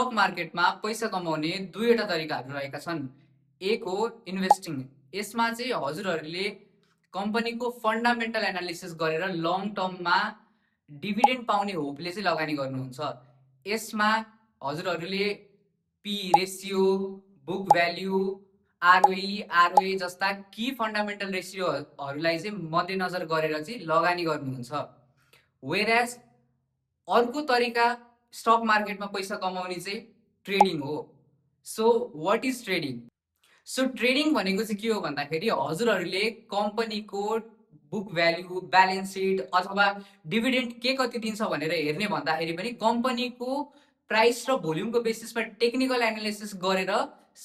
Stock मार्केटमा पैसा कमाउने दुईवटा तरिकाहरू रहेका छन्। एक हो इन्भेस्टिङ। यसमा चाहिँ हजुरहरूले कम्पनीको फन्डामेन्टल एनालिसिस गरेर लङ टर्ममा डिभिडेन्ड पाउने होपले चाहिँ लगानी गर्नुहुन्छ। यसमा हजुरहरूले P ratio, book value, ROE जस्ता की फन्डामेन्टल रेसियोहरूलाई चाहिँ मध्यनजर गरेर चाहिँ लगानी गर्नुहुन्छ। वेयरएज अर्को तरिका स्टक मार्केटमा पैसा कमाउने चाहिँ ट्रेडिङ हो। So what is trading? So trading भनेको चाहिँ के हो भन्दाखेरि हजुरहरूले कम्पनीको बुक भ्याल्यु, ब्यालेन्स सिट अथवा डिभिडेन्ड के कति दिन्छ भनेर हेर्ने भन्दाखेरि पनि कम्पनीको प्राइस र भोल्युमको बेसिसमा टेक्निकल एनालिसिस गरेर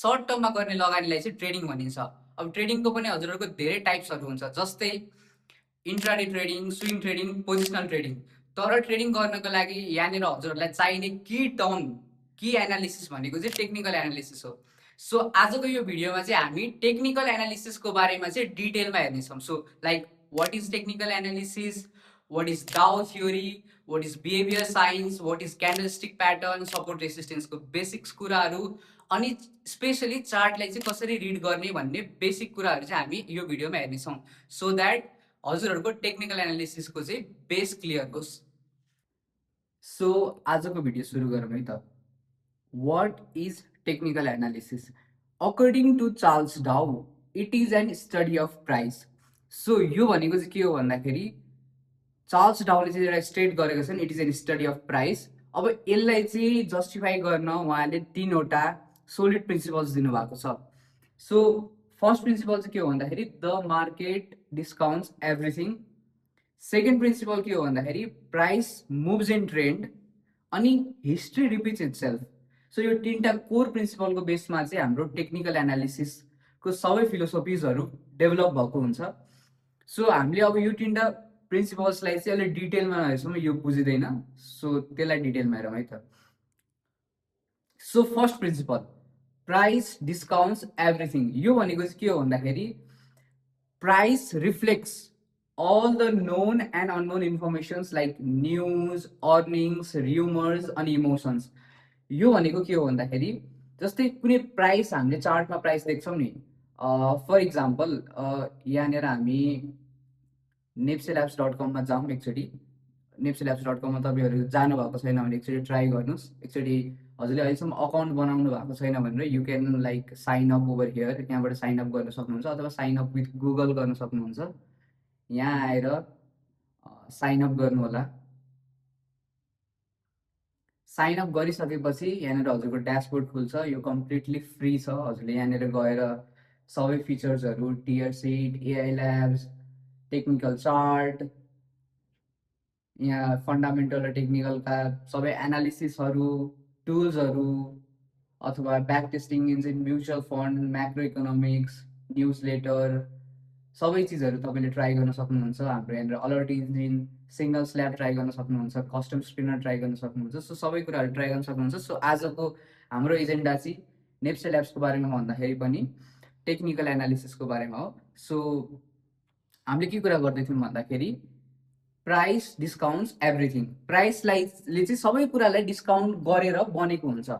सर्ट टर्ममा गर्ने लगानीलाई चाहिँ ट्रेडिङ भनिन्छ। अब ट्रेडिङको पनि हजुरहरूको धेरै टाइप्सहरू हुन्छ, जस्तै intraday trading, swing trading, positional trading. तर ट्रेडिङ गर्नको लागि यहाँनिर हजुरहरूलाई चाहिने की एनालिसिस भनेको चाहिँ टेक्निकल एनालिसिस हो। सो आजको यो भिडियोमा चाहिँ हामी टेक्निकल एनालिसिसको बारेमा चाहिँ डिटेलमा हेर्नेछौँ। So like what is technical analysis, what is Dow theory, what is behaviour science, what is candlestick pattern, support रेसिस्टेन्सको बेसिक्स कुराहरू, अनि स्पेसली चार्टलाई चाहिँ कसरी रिड गर्ने भन्ने बेसिक कुराहरू चाहिँ हामी यो भिडियोमा हेर्नेछौँ, सो द्याट हजुरहरूको टेक्निकल एनालिसिसको चाहिँ बेस क्लियर होस्। सो आजको भिडियो सुरु गरौँ है त। What is technical analysis? According to Charles Dow, it is an study of price. So यो भनेको चाहिँ के हो भन्दाखेरि चार्ल्स डाउले चाहिँ एउटा स्टेट गरेको छन्, it is an study of price. अब यसलाई चाहिँ जस्टिफाई गर्न उहाँले तीनवटा सोलिड प्रिन्सिपल्स दिनुभएको छ। सो फर्स्ट प्रिन्सिपल चाहिँ के हो भन्दाखेरि the market discounts everything. Second principle के हो भन्दाखेरि प्राइस मुभ्स इन ट्रेन्ड, अनि हिस्ट्री रिपिट्स इटसेल्फ। सो यो तीनटा कोर प्रिन्सिपलको बेसमा चाहिँ हाम्रो टेक्निकल एनालिसिसको सबै फिलोसोफिजहरू डेभलप भएको हुन्छ। सो हामीले अब यो तीनटा प्रिन्सिपल्सलाई चाहिँ अलिक डिटेलमा हेर्छौँ, यो बुझिँदैन, सो त्यसलाई डिटेलमा हेरौँ है त। So first principle price discounts everything. यो भनेको चाहिँ के हो भन्दाखेरि price reflects all the known and unknown informations like news, earnings, rumors अनि इमोसन्स। यो भनेको के हो भन्दाखेरि जस्तै कुनै प्राइस हामीले चार्टमा प्राइस देख्छौँ नि, फर इक्जाम्पल यहाँनिर हामी nepselabs.com जाउँ एकचोटि। nepselabs.com तपाईँहरू जानुभएको छैन भने एकचोटि ट्राई गर्नुहोस्। एकचोटि हजुरले अहिलेसम्म अकाउन्ट बनाउनु भएको छैन भनेर you can like sign up over here, त्यहाँबाट साइन अप गर्न सक्नुहुन्छ, अथवा साइन अप विथ गुगल गर्न सक्नुहुन्छ। यहाँ आएर साइन अप गर्नु होला। साइन अप गरिसकेपछि यहाँनिर हजुरको ड्यासबोर्ड खुल्छ। यो कम्प्लिटली फ्री छ। हजुरले यहाँनिर गएर सबै फिचर्सहरू, tear sheet, AI labs, technical chart, यहाँ फन्डामेन्टल र टेक्निकलका सबै एनालिसिसहरू, टुल्सहरू, अथवा back testing engine, mutual fund, macroeconomics, newsletter, सबै चिजहरू तपाईँले ट्राई गर्न सक्नुहुन्छ। हाम्रो यहाँनिर alert engine, single slab try गर्न सक्नुहुन्छ, कस्टम स्पिनर ट्राई गर्न सक्नुहुन्छ। सो सबै कुराहरू ट्राई गर्न सक्नुहुन्छ। सो आजको हाम्रो एजेन्डा चाहिँ नेप्से ल्याब्सको बारेमा भन्दाखेरि पनि टेक्निकल एनालिसिसको बारेमा हो। सो हामीले के कुरा गर्दैथ्यौँ भन्दाखेरि प्राइस डिस्काउन्ट्स एभ्रिथिङ। प्राइसलाई चाहिँ सबै कुरालाई डिस्काउन्ट गरेर बनेको हुन्छ।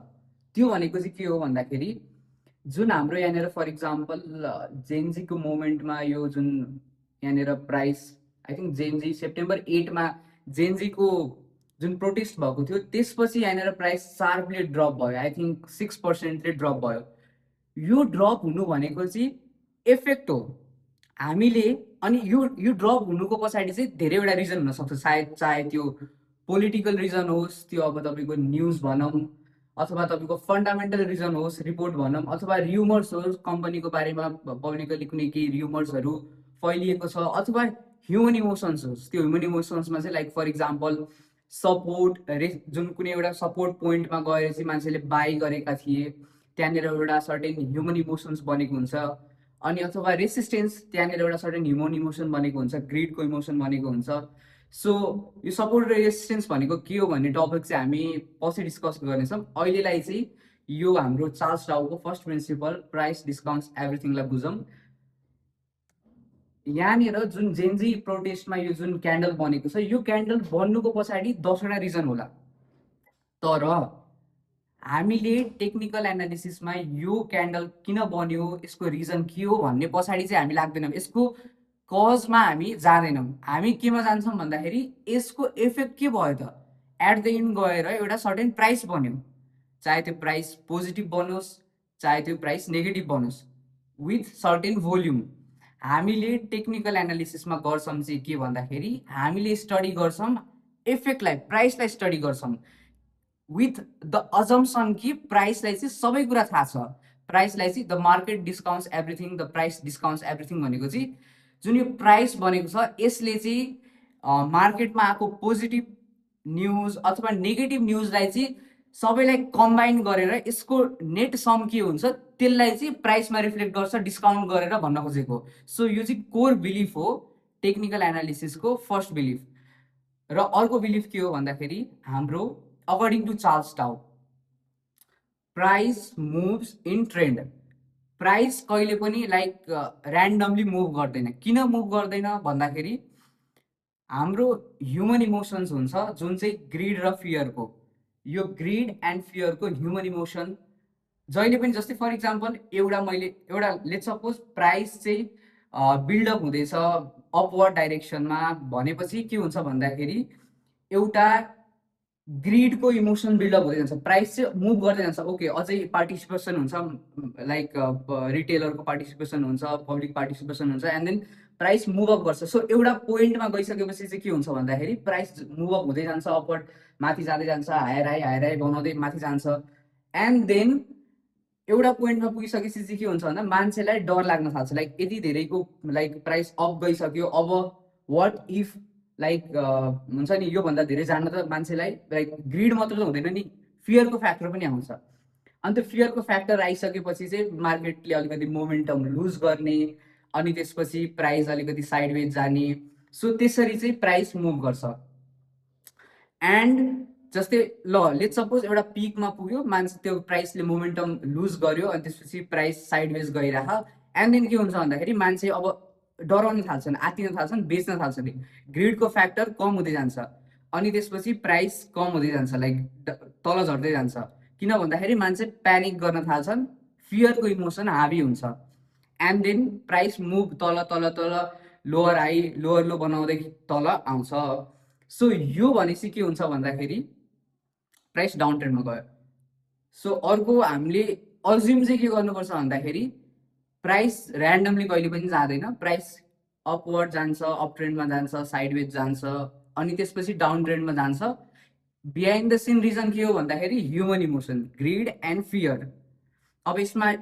त्यो भनेको चाहिँ के हो भन्दाखेरि जुन हाम्रो यहाँनिर फर इक्जाम्पल जेनजीको मोमेन्टमा यो जुन यहाँनिर price, I think Gen Z September 8मा जेनजीको जुन प्रोटेस्ट भएको थियो, त्यसपछि यहाँनिर प्राइस सार्पली ड्रप भयो। आई थिङ्क 6%ले ड्रप भयो। यो ड्रप हुनु भनेको चाहिँ इफेक्ट हो हामीले। अनि यो ड्रप हुनुको पछाडि चाहिँ धेरैवटा रिजन हुनसक्छ। सायद चाहे त्यो पोलिटिकल रिजन होस्, त्यो अब तपाईँको न्युज भनौँ, अथवा तपाईँको फन्डामेन्टल रिजन होस्, रिपोर्ट भनौँ, अथवा र्युमर्स होस्, कम्पनीको बारेमा पब्लिकली कुनै केही र्युमर्सहरू फैलिएको छ, अथवा ह्युमन इमोसन्स होस्। त्यो ह्युमन इमोसन्समा चाहिँ लाइक फर इक्जाम्पल सपोर्ट जुन कुनै एउटा सपोर्ट पोइन्टमा गएर चाहिँ मान्छेले बाई गरेका थिए, त्यहाँनिर एउटा सर्टेन ह्युमन इमोसन्स बनेको हुन्छ। अनि अथवा रेसिस्टेन्स, त्यहाँनिर एउटा सर्टेन ह्युमन इमोसन बनेको हुन्छ, ग्रिडको इमोसन बनेको हुन्छ। सो यो सपोर्ट र रेसिस्टेन्स भनेको के हो भन्ने टपिक चाहिँ हामी पछि डिस्कस गर्नेछौँ। अहिलेलाई चाहिँ यो हाम्रो चार्ल्स डाउको फर्स्ट प्रिन्सिपल प्राइस डिस्काउन्ट्स एभ्रिथिङलाई बुझौँ। यहाँनिर जुन जेनजी प्रोटेस्टमा यो जुन क्यान्डल बनेको छ, यो क्यान्डल बन्नुको पछाडि 10वटा रिजन होला। तर हामीले टेक्निकल एनालिसिसमा यो क्यान्डल किन बन्यो, यसको रिजन के हो भन्ने पछाडि चाहिँ हामी लाग्दैनौँ, यसको कजमा हामी जाँदैनौँ। हामी केमा जान्छौँ भन्दाखेरि यसको इफेक्ट के भयो त, एट द एन्ड गएर एउटा सर्टेन प्राइस बन्यो, चाहे त्यो प्राइस पोजिटिभ बनोस् चाहे त्यो प्राइस नेगेटिभ बनोस्, विथ सर्टेन भोल्युम। हामीले टेक्निकल एनालिसिसमा गर्छौँ चाहिँ के भन्दाखेरि हामीले स्टडी गर्छौँ इफेक्टलाई, प्राइसलाई स्टडी गर्छौँ विथ द अजम्सन कि प्राइसलाई चाहिँ सबै कुरा थाहा छ। प्राइसलाई चाहिँ the market discounts everything, the price discounts everything भनेको चाहिँ जुन यो प्राइस बनेको छ यसले चाहिँ मार्केटमा आएको पोजिटिभ न्युज अथवा नेगेटिभ न्युजलाई चाहिँ सबैलाई कम्बाइन गरेर यसको नेट सम के हुन्छ त्यसलाई चाहिँ प्राइसमा रिफ्लेक्ट गर्छ डिस्काउन्ट गरेर भन्न खोजेको। सो यो चाहिँ कोर बिलिफ हो टेक्निकल एनालिसिसको, फर्स्ट बिलिफ। र अर्को बिलिफ के हो भन्दाखेरि हाम्रो according to Charles Dow, price moves in trend. Price कहिले पनि लाइक ऱ्यान्डमली मुभ गर्दैन। किन मुभ गर्दैन भन्दाखेरि हाम्रो ह्युमन इमोसन्स हुन्छ जुन चाहिँ ग्रिड र फियरको, यो ग्रिड एन्ड फियरको ह्युमन इमोसन जहिले पनि, जस्तै फर इक्जाम्पल एउटा लेट सपोज प्राइस चाहिँ बिल्डअप हुँदैछ अपवर्ड डाइरेक्सनमा भनेपछि के हुन्छ भन्दाखेरि एउटा ग्रिडको इमोसन बिल्डअप हुँदै जान्छ, प्राइस चाहिँ मुभ गर्दै जान्छ। ओके, अझै पार्टिसिपेसन हुन्छ, लाइक रिटेलरको पार्टिसिपेसन हुन्छ, पब्लिक पार्टिसिपेसन हुन्छ, and then price move up गर्छ। सो एउटा पोइन्टमा गइसकेपछि चाहिँ के हुन्छ भन्दाखेरि प्राइस मुभ अप हुँदै जान्छ, अपवर्ड माथि जाँदै जान्छ, हायर हाई बनाउँदै माथि जान्छ। एन्ड देन एउटा पोइन्टमा पुगिसकेपछि चाहिँ के हुन्छ भन्दा मान्छेलाई डर लाग्न थाल्छ, लाइक यति धेरैको लाइक प्राइस अप गइसक्यो, अब वाट इफ लाइक हुन्छ नि योभन्दा धेरै जान्न त मान्छेलाई लाइक ग्रिड मात्र त हुँदैन नि, फियरको फ्याक्टर पनि आउँछ। अनि त्यो फियरको फ्याक्टर आइसकेपछि चाहिँ मार्केटले अलिकति मोमेन्टम लुज गर्ने, अनि त्यसपछि प्राइस अलिकति साइडवेज जाने। सो त्यसरी चाहिँ प्राइस मुभ गर्छ। एन्ड जस्तै ल लेट सपोज एउटा पिकमा पुग्यो, मान्छे त्यो प्राइसले मोमेन्टम लुज गर्यो, अनि त्यसपछि प्राइस साइडवेज गइरह, एन्ड देन के हुन्छ भन्दाखेरि मान्छे अब डराउन थाल्छन्, आत्तिन थाल्छन्, बेच्न थाल्छन्, ग्रिडको फ्याक्टर कम हुँदै जान्छ, अनि त्यसपछि प्राइस कम हुँदै जान्छ, लाइक तल झर्दै जान्छ। किन भन्दाखेरि मान्छे प्यानिक गर्न थाल्छन्, फियरको इमोसन हाबी हुन्छ, एन्ड देन प्राइस मुभ तल तल तल, लोवर हाई लोवर लो बनाउँदै तल आउँछ। सो यो भनेपछि के हुन्छ भन्दाखेरि प्राइस डाउन ट्रेन्डमा गयो। सो अर्को हामीले अज्युम चाहिँ के गर्नुपर्छ भन्दाखेरि प्राइस ऱ्यान्डमली कहिले पनि जाँदैन, प्राइस अपवर्ड जान्छ, अप ट्रेन्डमा जान्छ, साइडवेज जान्छ, अनि त्यसपछि डाउन ट्रेन्डमा जान्छ। बिहाइन्ड द सिन रिजन के हो भन्दाखेरि human emotion, grid and fear. अब यसमा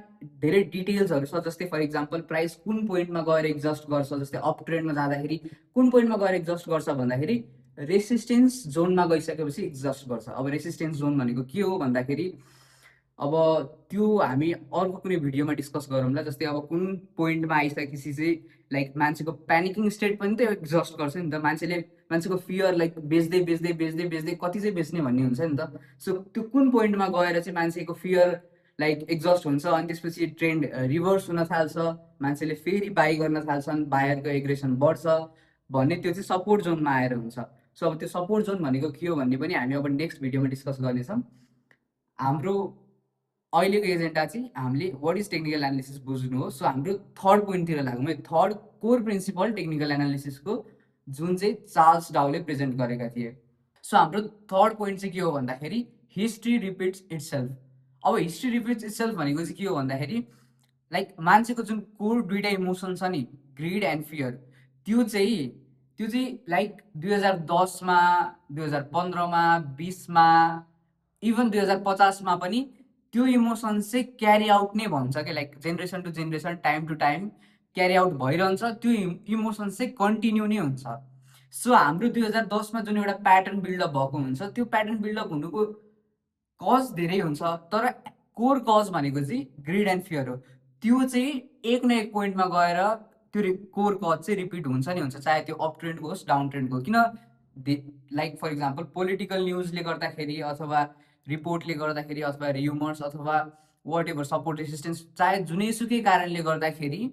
धेरै डिटेल्सहरू छ, जस्तै फर इक्जाम्पल प्राइस कुन पोइन्टमा गएर एक्जस्ट गर्छ, जस्तै अप ट्रेन्डमा जाँदाखेरि कुन पोइन्टमा गएर एक्जस्ट गर्छ भन्दाखेरि रेसिस्टेन्स जोनमा गइसकेपछि एक्जस्ट गर्छ। अब रेसिस्टेन्स जोन भनेको के हो भन्दाखेरि अब त्यो हामी अर्को कुनै भिडियोमा डिस्कस गरौँला। जस्तै अब कुन पोइन्टमा आइसकेपछि चाहिँ लाइक मान्छेको प्यानिकिङ स्टेट पनि त एक्जस्ट गर्छ नि त, मान्छेको फियर लाइक बेच्दै बेच्दै बेच्दै बेच्दै कति चाहिँ बेच्ने भन्ने हुन्छ नि त। सो त्यो कुन पोइन्टमा गएर चाहिँ मान्छेको फियर लाइक एक्जस्ट हुन्छ, अनि त्यसपछि ट्रेन्ड रिभर्स हुन थाल्छ, मान्छेले फेरि बाई गर्न थाल्छन्, बायरको एग्रेसन बढ्छ भन्ने, त्यो चाहिँ सपोर्ट जोनमा आएर हुन्छ। सो अब त्यो सपोर्ट जोन भनेको के हो भन्ने पनि हामी अब नेक्स्ट भिडियोमा डिस्कस गर्नेछौँ। हाम्रो अहिलेको एजेन्डा चाहिँ हामीले वाट इज टेक्निकल एनालिसिस बुझ्नु हो। सो हाम्रो थर्ड पोइन्टतिर लागौँ है, थर्ड कोर प्रिन्सिपल टेक्निकल एनालिसिसको जुन चाहिँ चार्ल्स डाउले प्रेजेन्ट गरेका थिए। सो हाम्रो थर्ड पोइन्ट चाहिँ के हो भन्दाखेरि हिस्ट्री रिपिट्स इट्सेल्फ। अब हिस्ट्री रिपिट्स इट्सेल्फ भनेको चाहिँ के हो भन्दाखेरि लाइक मान्छेको जुन कोर दुइटा इमोसन छ नि, ग्रिड एन्ड फियर, त्यो चाहिँ लाइक 2010मा, 2015मा, 20मा, इभन 2050मा पनि त्यो इमोसन चाहिँ क्यारी आउट नै भन्छ क्या, like generation to generation, time to time carry out भइरहन्छ, त्यो इमोसन चाहिँ कन्टिन्यू नै हुन्छ। सो हाम्रो 2010मा जुन एउटा प्याटर्न बिल्डअप भएको हुन्छ, त्यो प्याटर्न बिल्डअप हुनुको कज धेरै हुन्छ, तर कोर कज भनेको चाहिँ ग्रिड एन्ड फियर हो। त्यो चाहिँ एक न एक पोइन्टमा गएर त्यो कोर कज चाहिँ रिपिट हुन्छ नि हुन्छ, चाहे त्यो अप ट्रेन्डको होस् डाउन ट्रेन्डको। किन लाइक फर इक्जाम्पल पोलिटिकल न्युजले गर्दाखेरि अथवा रिपोर्टले गर्दाखेरि अथवा र्युमर्स अथवा वाट एभर सपोर्ट रेसिस्टेन्स, चाहे जुनैसुकै कारणले गर्दाखेरि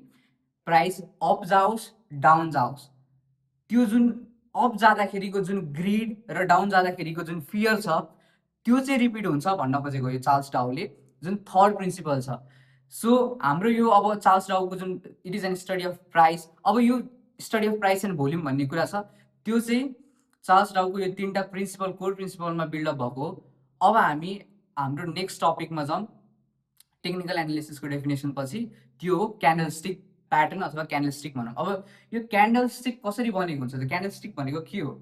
प्राइस अप जाओस् डाउन जाओस्, त्यो जुन अप जाँदाखेरिको जुन ग्रिड र डाउन जाँदाखेरिको जुन फियर छ, त्यो चाहिँ रिपिट हुन्छ भन्न खोजेको यो चार्ल्स डाउले जुन थर्ड प्रिन्सिपल छ। सो हाम्रो यो अब चार्ल्स डाउको जुन it is an study of price, अब यो study of price and volume भन्ने कुरा छ त्यो चाहिँ चार्ल्स डाउको यो 3टा प्रिन्सिपल कोर प्रिन्सिपलमा बिल्डअप भएको हो। अब हामी हाम्रो नेक्स्ट टपिकमा जाउँ। टेक्निकल एनालिसिसको डेफिनेसन पछि त्यो हो क्यान्डलस्टिक प्याटर्न अथवा क्यान्डलस्टिक भनौँ। अब यो क्यान्डलस्टिक कसरी बनेको हुन्छ त? क्यान्डलस्टिक भनेको के हो?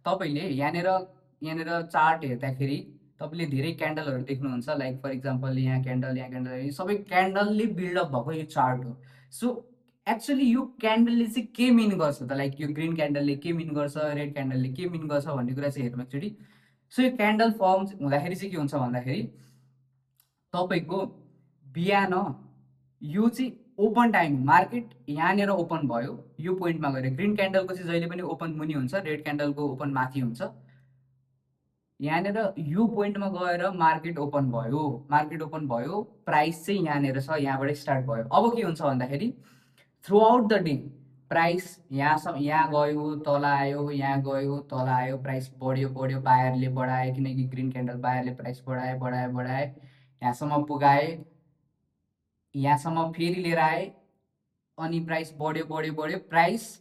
तपाईँले यहाँनिर चार्ट हेर्दाखेरि तपाईँले धेरै क्यान्डलहरू देख्नुहुन्छ, लाइक फर इक्जाम्पल यहाँ क्यान्डल, यो सबै क्यान्डलले बिल्डअप भएको यो चार्ट हो। सो एक्चुअली यो क्यान्डलले चाहिँ के मिन गर्छ त? लाइक यो ग्रिन क्यान्डलले के मिन गर्छ, रेड क्यान्डलले के मिन गर्छ भन्ने कुरा चाहिँ हेरौँ एकचोटि। सो यो क्यान्डल फर्म हुँदाखेरि चाहिँ के हुन्छ भन्दाखेरि तपाईँको बिहान यो चाहिँ ओपन टाइम, मार्केट यहाँनिर ओपन भयो यो पोइन्टमा गएर। ग्रिन क्यान्डलको चाहिँ जहिले पनि ओपन मुनि हुन्छ, रेड क्यान्डलको ओपन माथि हुन्छ। यहाँनिर यो पोइन्टमा गएर मार्केट ओपन भयो, प्राइस चाहिँ यहाँनिर छ, यहाँबाट स्टार्ट भयो। अब के हुन्छ भन्दाखेरि through out the day price यहाँ गयो तल आयो, यहाँ गयो तल आयो, प्राइस बढ्यो, बायरले बढाए, किनकि ग्रिन क्यान्डल बायरले प्राइस बढाए, यहाँसम्म पुगाए, यहाँसम्म फेरि लिएर आए, अनि प्राइस बढ्यो, price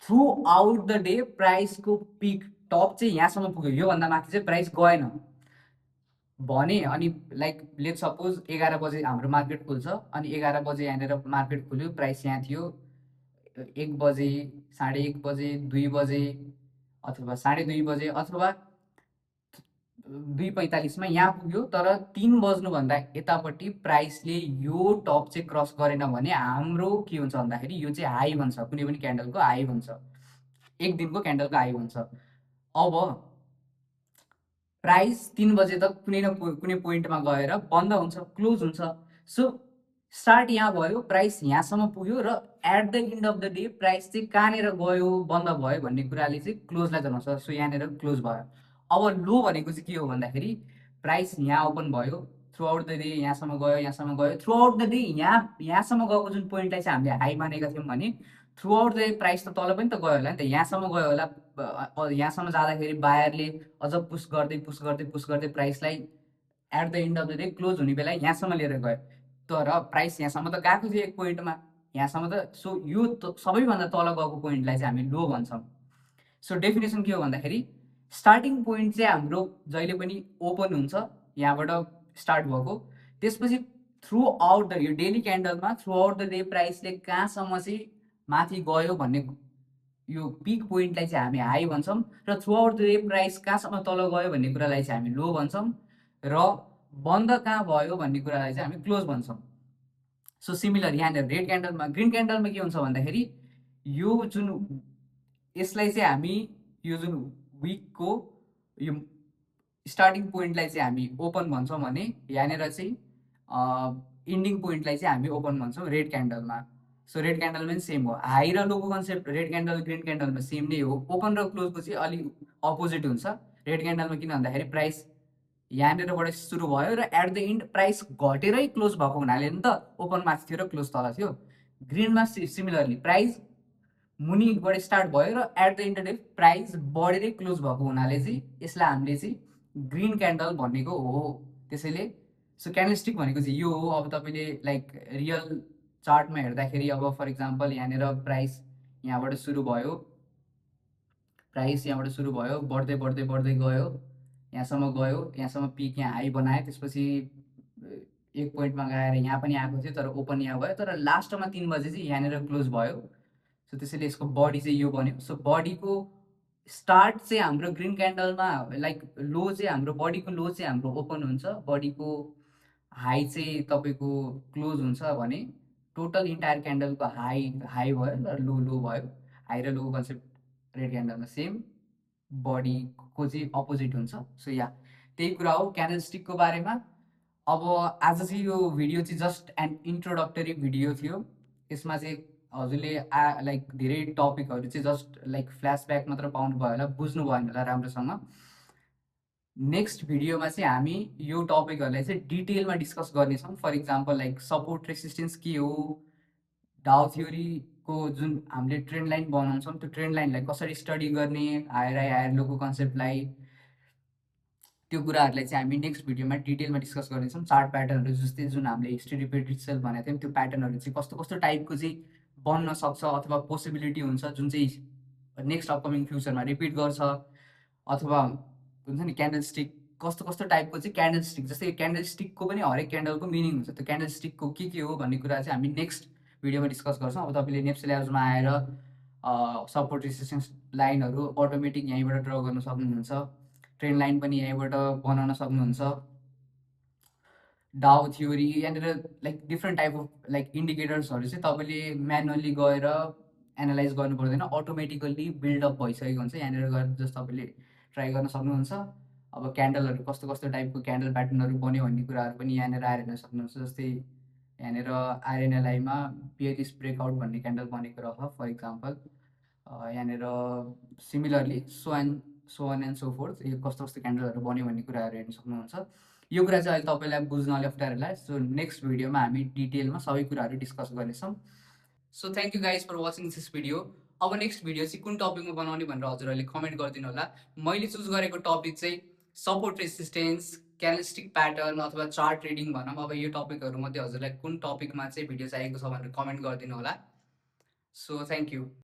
throughout the day प्राइसको पिक टप चाहिँ यहाँसम्म पुग्यो, योभन्दा माथि चाहिँ प्राइस गएन भने। अनि लाइक लेट सपोज 11 बजे हाम्रो मार्केट खुल्छ, अनि 11 बजे यहाँनिर मार्केट खुल्यो, प्राइस यहाँ थियो, 1 बजे, 1:30 बजे, 2 बजे अथवा 2:30 बजे अथवा 2:45 यहाँ पुग्यो। तर 3 बज्नुभन्दा यतापट्टि प्राइसले यो टप चाहिँ क्रस गरेन भने हाम्रो के हुन्छ भन्दाखेरि यो चाहिँ हाई भन्छ, कुनै पनि क्यान्डलको हाई भन्छ, एक दिनको क्यान्डलको हाई भन्छ। अब प्राइस 3 बजे तक कुनै न कुनै पोइन्टमा गएर बन्द हुन्छ, क्लोज हुन्छ। सो स्टार्ट यहाँ भयो, प्राइस यहाँसम्म पुग्यो, र at the end of the day price चाहिँ कहाँनिर गयो, बन्द भयो भन्ने कुराले चाहिँ क्लोजलाई जनाउँछ। सो यहाँनिर क्लोज भयो। अब लो भनेको चाहिँ के हो भन्दाखेरि प्राइस यहाँ ओपन भयो, थ्रु आउट द डे यहाँसम्म गयो, थ्रु आउट द डे यहाँसम्म गएको जुन पोइन्टलाई चाहिँ हामीले हाई मानेका थियौँ भने through out the day price त तल पनि त गयो होला नि त, यहाँसम्म गयो होला। यहाँसम्म जाँदाखेरि बायरले अझ पुस गर्दै प्राइसलाई at the end of the day close हुने बेला यहाँसम्म लिएर गयो। तर प्राइस यहाँसम्म त गएको थियो एक पोइन्टमा, यहाँसम्म त। सो यो सबैभन्दा तल गएको पोइन्टलाई चाहिँ हामी लो भन्छौँ। सो डेफिनेसन के हो भन्दाखेरि स्टार्टिङ पोइन्ट चाहिँ हाम्रो जहिले पनि ओपन हुन्छ, यहाँबाट स्टार्ट भएको, त्यसपछि थ्रु आउट द यो डेली क्यान्डलमा थ्रु आउट द डे प्राइसले कहाँसम्म चाहिँ माथि गयो भन्ने यो पिक पोइन्टलाई चाहिँ हामी हाई भन्छौँ, र through out the day price कहाँसम्म तल गयो भन्ने कुरालाई चाहिँ हामी लो भन्छौँ, र बन्द कहाँ भयो भन्ने कुरालाई चाहिँ हामी क्लोज भन्छौँ। सो सिमिलर यहाँनिर रेड क्यान्डलमा, ग्रिन क्यान्डलमा के हुन्छ भन्दाखेरि यो जुन यसलाई चाहिँ हामी यो जुन विकको यो स्टार्टिङ पोइन्टलाई चाहिँ हामी ओपन भन्छौँ भने यहाँनिर चाहिँ इन्डिङ पोइन्टलाई चाहिँ हामी ओपन भन्छौँ रेड क्यान्डलमा। सो रेड क्यान्डलमा पनि सेम हो, हाई र लोको कन्सेप्ट रेड क्यान्डल ग्रिन क्यान्डलमा सेम नै हो। ओपन र क्लोजको चाहिँ अलिक अपोजिट हुन्छ रेड क्यान्डलमा, किन भन्दाखेरि प्राइस यहाँनिरबाट सुरु भयो र एट द इन्ड प्राइस घटेरै क्लोज भएको हुनाले नि त ओपन माथि थियो र क्लोज तल थियो। ग्रिनमा सिमिलरली प्राइस मुनिबाट स्टार्ट भयो र at the end of price बढेरै क्लोज भएको हुनाले चाहिँ यसलाई हामीले चाहिँ ग्रिन क्यान्डल भनेको हो। त्यसैले सो क्यान्डलस्टिक भनेको चाहिँ यो हो। अब तपाईँले लाइक रियल चार्टमा हेर्दाखेरि अब फर इक्जाम्पल यहाँनिर प्राइस यहाँबाट सुरु भयो, बढ्दै गयो, यहाँसम्म पिक यहाँ हाई बनायो, त्यसपछि एक पोइन्टमा गएर यहाँ पनि आएको थियो तर ओपन यहाँ भयो, तर लास्टमा 3 बजे चाहिँ यहाँनिर क्लोज भयो। सो त्यसैले यसको बडी चाहिँ यो बन्यो। सो बडीको स्टार्ट चाहिँ हाम्रो ग्रिन क्यान्डलमा लाइक लो चाहिँ हाम्रो बडीको लो चाहिँ हाम्रो ओपन हुन्छ, बडीको हाई चाहिँ तपाईँको क्लोज हुन्छ भने टोटल इन्टायर क्यान्डलको हाई भयो र लो भयो। हाई र लो कन्सेप्ट रेड क्यान्डलमा सेम, बडीको चाहिँ अपोजिट हुन्छ। सो या त्यही कुरा हो क्यान्डलस्टिकको बारेमा। अब आज चाहिँ यो भिडियो चाहिँ जस्ट एन इन्ट्रोडक्टरी भिडियो थियो। यसमा चाहिँ हजुरले लाइक धेरै टपिकहरू चाहिँ जस्ट लाइक फ्ल्यासब्याक मात्र पाउनु भयो होला, बुझ्नु भएन होला राम्रोसँग। नेक्स्ट भिडियोमा चाहिँ हामी यो टपिकहरूलाई चाहिँ डिटेलमा डिस्कस गर्नेछौँ। For example like support resistance के हो, डाउ थ्योरीको जुन हामीले ट्रेन्ड लाइन बनाउँछौँ त्यो ट्रेन्ड लाइनलाई कसरी स्टडी गर्ने, हायर लोको कन्सेप्टलाई त्यो कुराहरूलाई चाहिँ हामी नेक्स्ट भिडियोमा डिटेलमा डिस्कस गर्नेछौँ। चार्ट प्याटर्नहरू जस्तै जुन हामीले हिस्ट्री रिपिट इटसेल्फ भनेको थियौँ, त्यो प्याटर्नहरू चाहिँ कस्तो कस्तो टाइपको चाहिँ बन्न सक्छ अथवा पोसिबिलिटी हुन्छ जुन चाहिँ नेक्स्ट अपकमिङ फ्युचरमा रिपिट गर्छ, अथवा हुन्छ नि क्यान्डल स्टिक कस्तो कस्तो टाइपको चाहिँ क्यान्डल स्टिक, जस्तै क्यान्डल स्टिकको पनि हरेक क्यान्डलको मिनिङ हुन्छ। त्यो क्यान्डल स्टिकको के हो भन्ने कुरा चाहिँ हामी नेक्स्ट भिडियोमा डिस्कस गर्छौँ। अब तपाईँले नेप्से ल्याब्समा आएर सपोर्ट रेसिस्टेन्स लाइनहरू अटोमेटिक यहीँबाट ड्र गर्न सक्नुहुन्छ। ट्रेन लाइन पनि यहीँबाट बनाउन सक्नुहुन्छ। डाउ थ्योरी यहाँनिर like different type of like इन्डिकेटर्सहरू चाहिँ तपाईँले म्यानुअली गएर एनालाइज गर्नु पर्दैन, अटोमेटिकल्ली बिल्डअप भइसकेको हुन्छ। यहाँनिर गएर जस्ट तपाईँले ट्राई गर्न सक्नुहुन्छ। अब क्यान्डलहरू कस्तो कस्तो टाइपको क्यान्डल प्याटर्नहरू बन्यो भन्ने कुराहरू पनि यहाँनिर आएर हेर्न सक्नुहुन्छ। जस्तै यहाँनिर आरएनएलआईमा बियरिस ब्रेकआउट भन्ने क्यान्डल बनेको रहेछ फर इक्जाम्पल। यहाँनिर similarly so on and so forth यो कस्तो कस्तो क्यान्डलहरू बन्यो भन्ने कुराहरू हेर्न सक्नुहुन्छ। यो कुरा चाहिँ अहिले तपाईँलाई बुझ्न अलिक अप्ठ्यारो होला। सो नेक्स्ट भिडियोमा हामी डिटेलमा सबै कुराहरू डिस्कस गर्नेछौँ। So thank you guys for watching this video. अब नेक्स्ट भिडियो चाहिँ कुन टपिकमा बनाउने भनेर हजुरहरूले कमेन्ट गरिदिनु होला। मैले चुज गरेको टपिक चाहिँ सपोर्ट रेसिस्टेन्स, क्यान्डलस्टिक प्याटर्न अथवा चार्ट ट्रेडिङ भनौँ। अब यो टपिकहरूमध्ये हजुरलाई कुन टपिकमा चाहिँ भिडियो चाहिएको छ भनेर कमेन्ट गरिदिनु होला। So thank you.